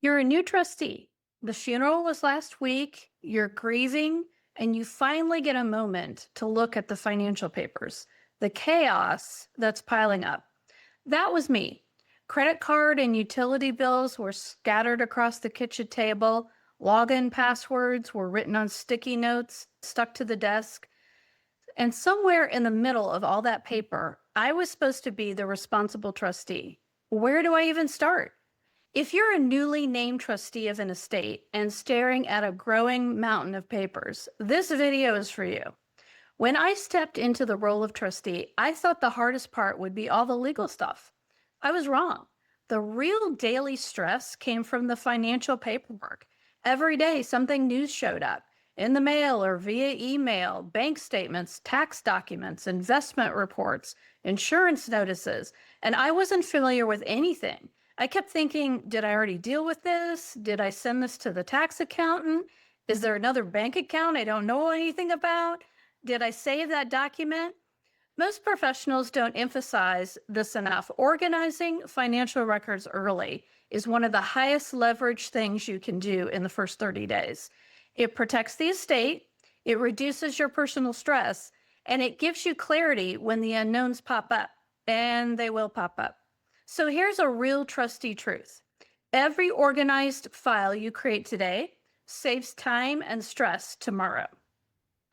You're a new trustee. The funeral was last week, you're grieving, and you finally get a moment to look at the financial papers, the chaos that's piling up. That was me. Credit card and utility bills were scattered across the kitchen table. Login passwords were written on sticky notes stuck to the desk. And somewhere in the middle of all that paper, I was supposed to be the responsible trustee. Where do I even start? If you're a newly named trustee of an estate and staring at a growing mountain of papers, this video is for you. When I stepped into the role of trustee, I thought the hardest part would be all the legal stuff. I was wrong. The real daily stress came from the financial paperwork. Every day, something new showed up in the mail or via email, bank statements, tax documents, investment reports, insurance notices, and I wasn't familiar with anything. I kept thinking, did I already deal with this? Did I send this to the tax accountant? Is there another bank account I don't know anything about? Did I save that document? Most professionals don't emphasize this enough. Organizing financial records early is one of the highest leverage things you can do in the first 30 days. It protects the estate, it reduces your personal stress, and it gives you clarity when the unknowns pop up, and they will pop up. So here's a real trustee truth. Every organized file you create today saves time and stress tomorrow.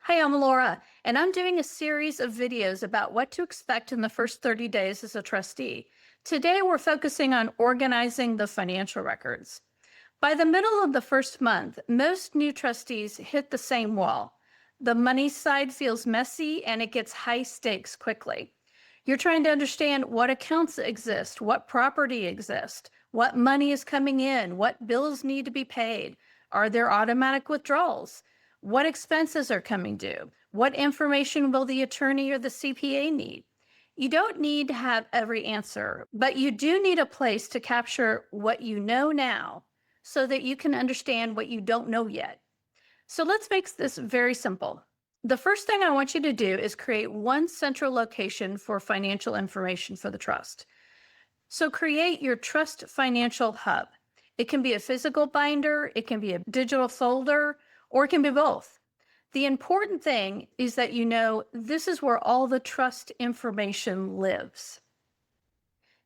Hi, I'm Laura, and I'm doing a series of videos about what to expect in the first 30 days as a trustee. Today, we're focusing on organizing the financial records. By the middle of the first month, most new trustees hit the same wall. The money side feels messy and it gets high stakes quickly. You're trying to understand what accounts exist, what property exists, what money is coming in, what bills need to be paid. Are there automatic withdrawals? What expenses are coming due? What information will the attorney or the CPA need? You don't need to have every answer, but you do need a place to capture what you know now so that you can understand what you don't know yet. So let's make this very simple. The first thing I want you to do is create one central location for financial information for the trust. So create your trust financial hub. It can be a physical binder, it can be a digital folder, or it can be both. The important thing is that you know this is where all the trust information lives.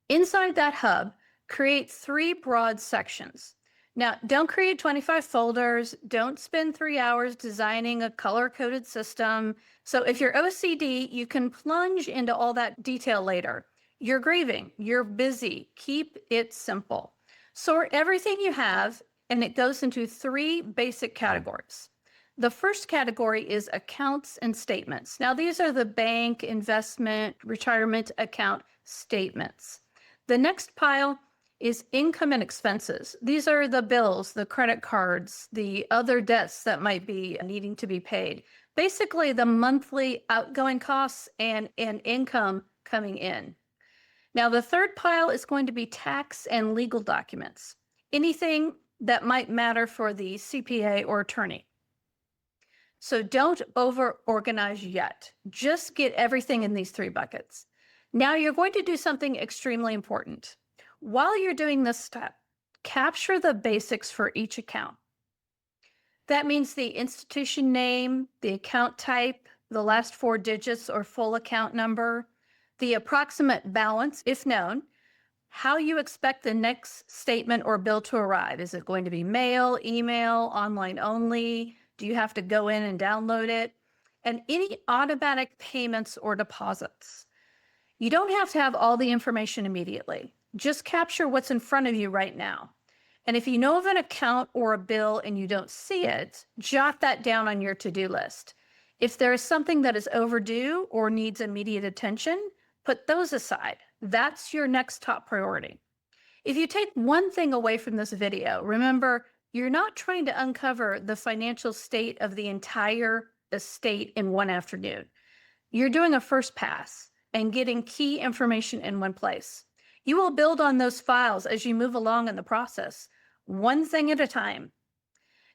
Inside that hub, create 3 broad sections. Now, don't create 25 folders. Don't spend 3 hours designing a color-coded system. So if you're OCD, you can plunge into all that detail later. You're grieving, you're busy. Keep it simple. Sort everything you have, and it goes into 3 basic categories. The first category is accounts and statements. Now, these are the bank, investment, retirement account statements. The next pile is income and expenses. These are the bills, the credit cards, the other debts that might be needing to be paid. Basically, the monthly outgoing costs and income coming in. Now, the third pile is going to be tax and legal documents, anything that might matter for the CPA or attorney. So don't over-organize yet. Just get everything in these 3 buckets. Now you're going to do something extremely important. While you're doing this step, capture the basics for each account. That means the institution name, the account type, the last 4 digits or full account number, the approximate balance, if known, how you expect the next statement or bill to arrive. Is it going to be mail, email, online only? Do you have to go in and download it? And any automatic payments or deposits. You don't have to have all the information immediately. Just capture what's in front of you right now. And if you know of an account or a bill and you don't see it, jot that down on your to-do list. If there is something that is overdue or needs immediate attention, put those aside. That's your next top priority. If you take one thing away from this video, remember, you're not trying to uncover the financial state of the entire estate in one afternoon. You're doing a first pass and getting key information in one place. You will build on those files as you move along in the process, one thing at a time.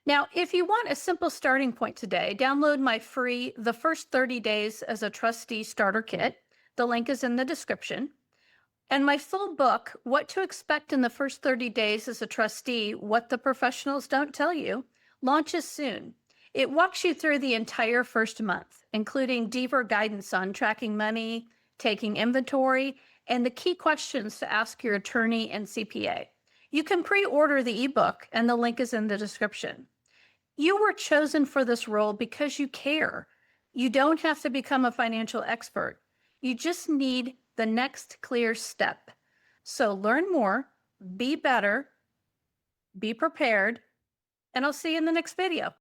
Now, if you want a simple starting point today, download my free The First 30 Days as a Trustee Starter Kit. The link is in the description. And my full book, What to Expect in the First 30 Days as a Trustee, What the Professionals Don't Tell You, launches soon. It walks you through the entire first month, including deeper guidance on tracking money, taking inventory, and the key questions to ask your attorney and CPA. You can pre order the ebook, and the link is in the description. You were chosen for this role because you care. You don't have to become a financial expert. You just need the next clear step. So learn more, be better, be prepared, and I'll see you in the next video.